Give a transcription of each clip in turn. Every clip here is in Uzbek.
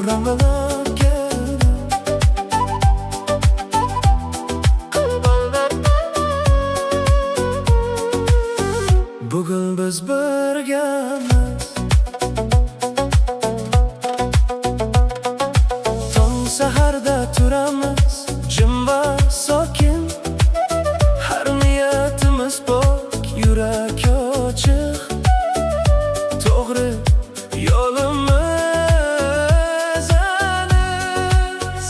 ranglar keldi. Bugun biz birgamiz. Tong saharda turamiz, jim va sokin. Har niyatimiz pok, yurak ochiq. To'g'ri yo'limiz aniq.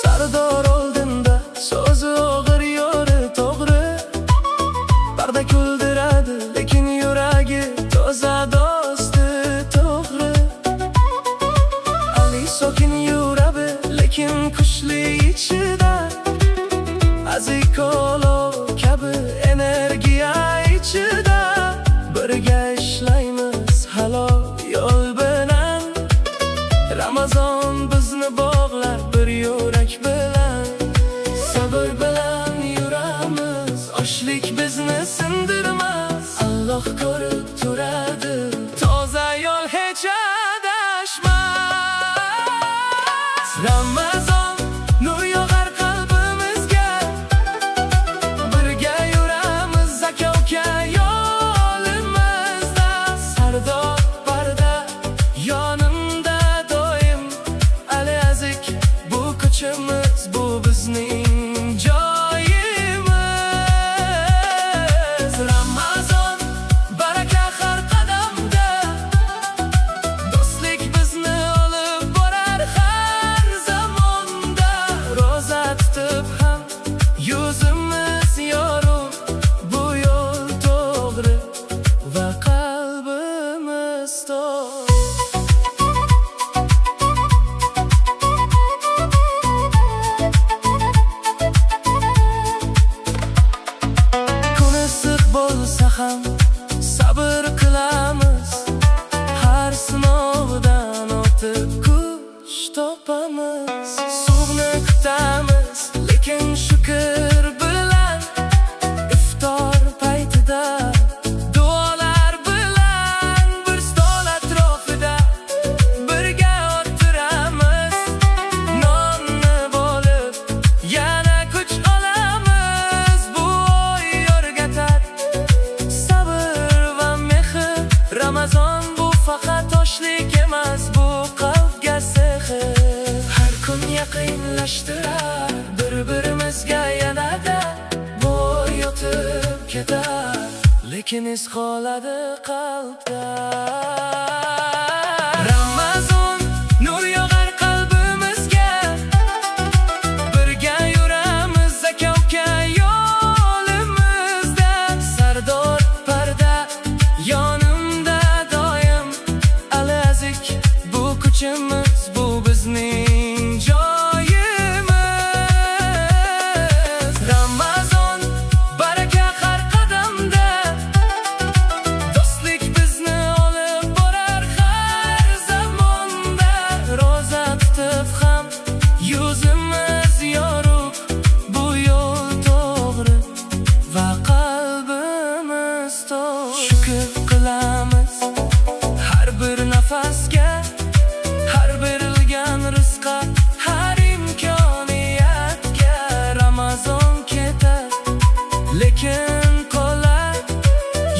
Sardor oldinda so'zi og'ir, yo'li to'g'ri. Barda kuldiradi, lekin yuragi toza, do'sti to'g'ri. Ali sokin yuradi, lekin kuchli ichida. Aziz olov kabi energiya ichida. Birga ishlaymiz halol yo'l bilan. Ramazon bizni bog'lar bir yurak bilan. Sabr bilan yuramiz, ochlik bizni sindirmas. Alloh ko'rib turadi, toza yo'l hech adashmas. Ramazon nur yog'ar qalbimizga. Birga yuramiz aka-uka yo'limizda. Sardor barda yonimda doim. Ali Azik bu kuchimiz, bu bizning joyimiz. Ramazon baraka har qadamda. Do'stlik bizni olib borar har zamonda. Ro'za tutib ham yuzimiz yorug'. Bu yo'l to'g'ri va qalbimiz to'q. Kun issiq bo'lsa ham sabr qilamiz. Har sinovdan o'tib kuch topamiz. Suvni kutamiz, lekin shukr bilan. Iftor paytida duolar bilan. Bir stol atrofida birga o'tiramiz. Nonni bo'lib yana kuch olamiz. Bu oy o'rgatar sabr va mehr. Ramazon bu faqat oshlik emas, bu qalbga sehr. Har kun yaqinlashtirar bir-birimizga yanada. Bu oy o'tib ketar, lekin iz qoladi qalbda. Ramazon nur yog'ar qalbimizga. Birga yuramiz aka-uka yo'limizda. Sardor barda yonimda doim. Ali Azik bu kuchimiz, bu bizning joyimiz. Ramazon baraka har qadamda. Do'stlik bizni olib borar har zamonda. Ro'za tutib ham yuzimiz yorug'. Bu yo'l to'g'ri va qalbimiz to'q. Shukr qilamiz har bir nafasga, har berilgan rizqqa, har imkoniyatga. Ramazon ketar, lekin qolar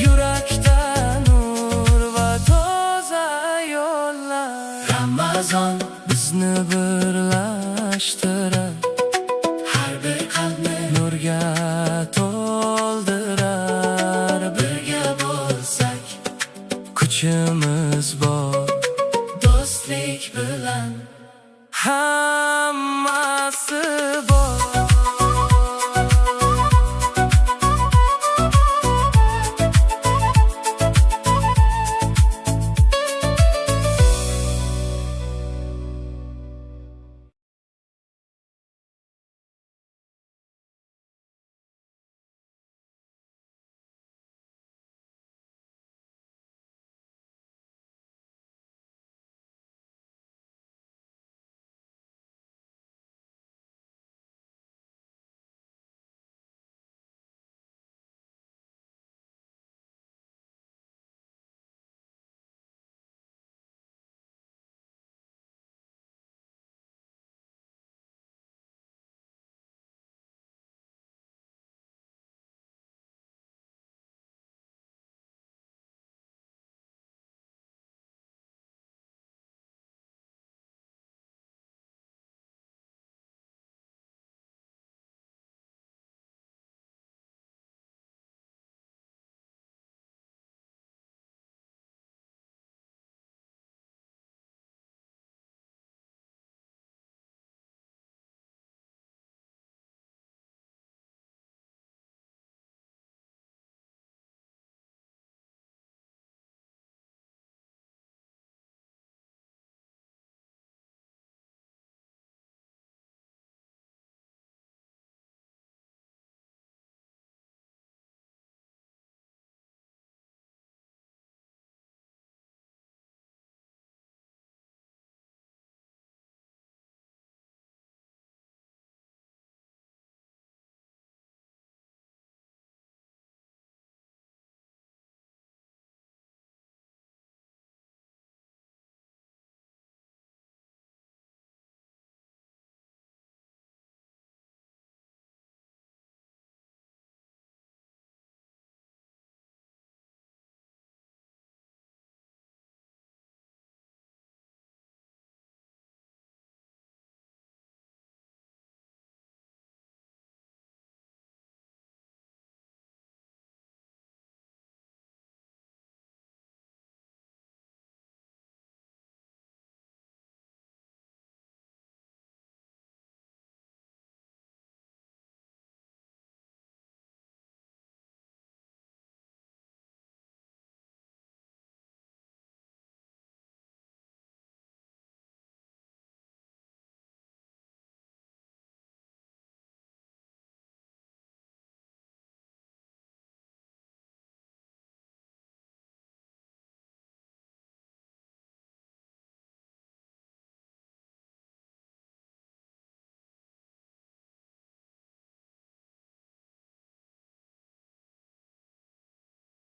yurakda nur va toza yo'llar. Ramazon bizni birlashtirar, har bir qalbni nurga to'ldirar. Birga bo'lsak kuchimiz bor, do'stlik bilan hammasi bor.